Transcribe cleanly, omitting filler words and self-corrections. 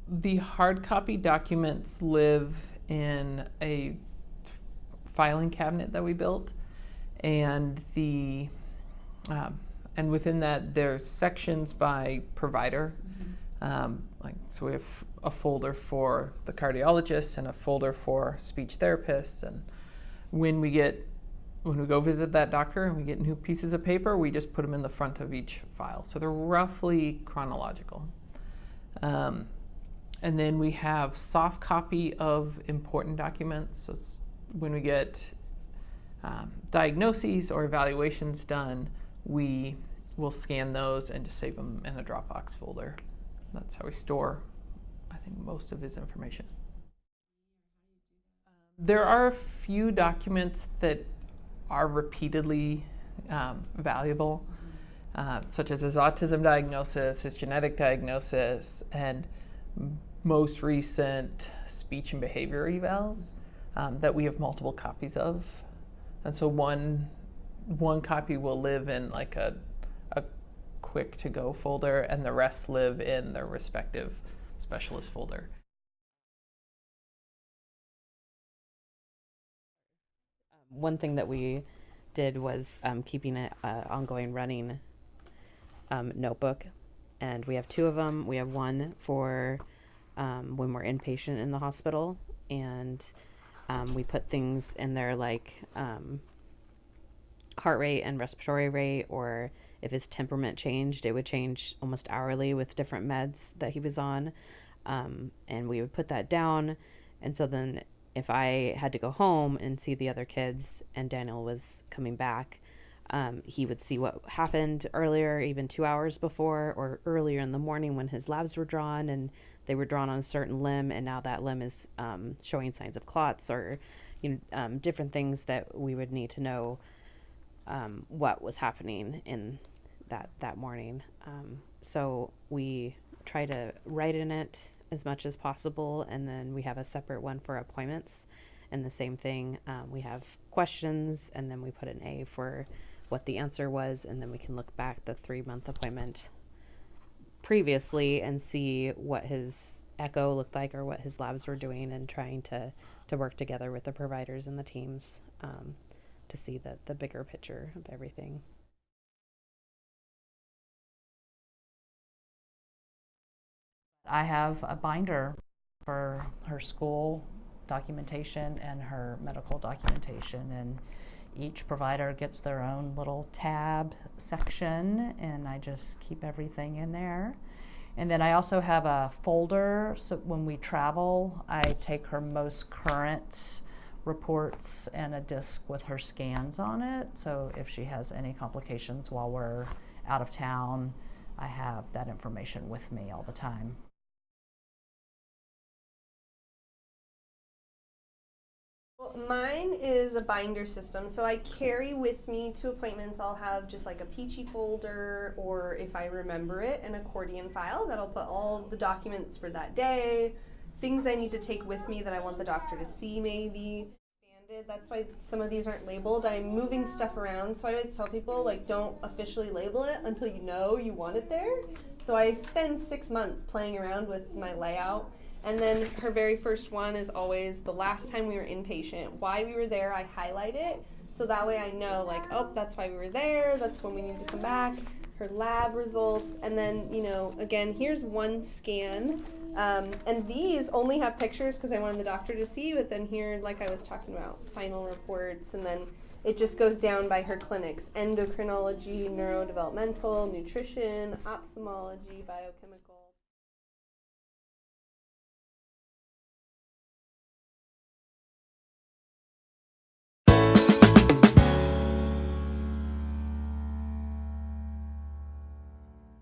The hard copy documents live in a filing cabinet that we built, and and within that there's sections by provider. So we have a folder for the cardiologist and a folder for speech therapists, and when we go visit that doctor and we get new pieces of paper, we just put them in the front of each file. So they're roughly chronological. And then we have soft copy of important documents. So when we get diagnoses or evaluations done, we will scan those and just save them in a Dropbox folder. That's how we store, I think, most of his information. There are a few documents that are repeatedly valuable, such as his autism diagnosis, his genetic diagnosis, and most recent speech and behavior evals that we have multiple copies of. And so one copy will live in like a quick to go folder, and the rest live in their respective specialist folder. One thing that we did was keeping an ongoing running notebook, and we have two of them. We have one for when we're inpatient in the hospital, and we put things in there like heart rate and respiratory rate, or if his temperament changed, it would change almost hourly with different meds that he was on, and we would put that down. And so then if I had to go home and see the other kids and Daniel was coming back, he would see what happened earlier, even 2 hours before, or earlier in the morning when his labs were drawn and they were drawn on a certain limb, and now that limb is showing signs of clots, or different things that we would need to know what was happening in that morning. So we try to write in it as much as possible, and then we have a separate one for appointments, and the same thing, we have questions, and then we put an A for what the answer was, and then we can look back the 3-month appointment previously and see what his echo looked like or what his labs were doing, and trying to work together with the providers and the teams to see the bigger picture of everything. I have a binder for her school documentation and her medical documentation, and each provider gets their own little tab section, and I just keep everything in there. And then I also have a folder, so when we travel, I take her most current reports and a disc with her scans on it, so if she has any complications while we're out of town, I have that information with me all the time. Mine is a binder system, so I carry with me to appointments. I'll have just like a peachy folder, or if I remember it, an accordion file that'll put all the documents for that day, things I need to take with me that I want the doctor to see maybe. That's why some of these aren't labeled. I'm moving stuff around, so I always tell people, like, don't officially label it until you know you want it there. So I spend 6 months playing around with my layout. And then her very first one is always the last time we were inpatient. Why we were there, I highlight it, so that way I know, like, oh, that's why we were there, that's when we need to come back. Her lab results, and then, again, here's one scan. And these only have pictures because I wanted the doctor to see, but then here, like I was talking about, final reports, and then it just goes down by her clinics: endocrinology, neurodevelopmental, nutrition, ophthalmology, biochemical.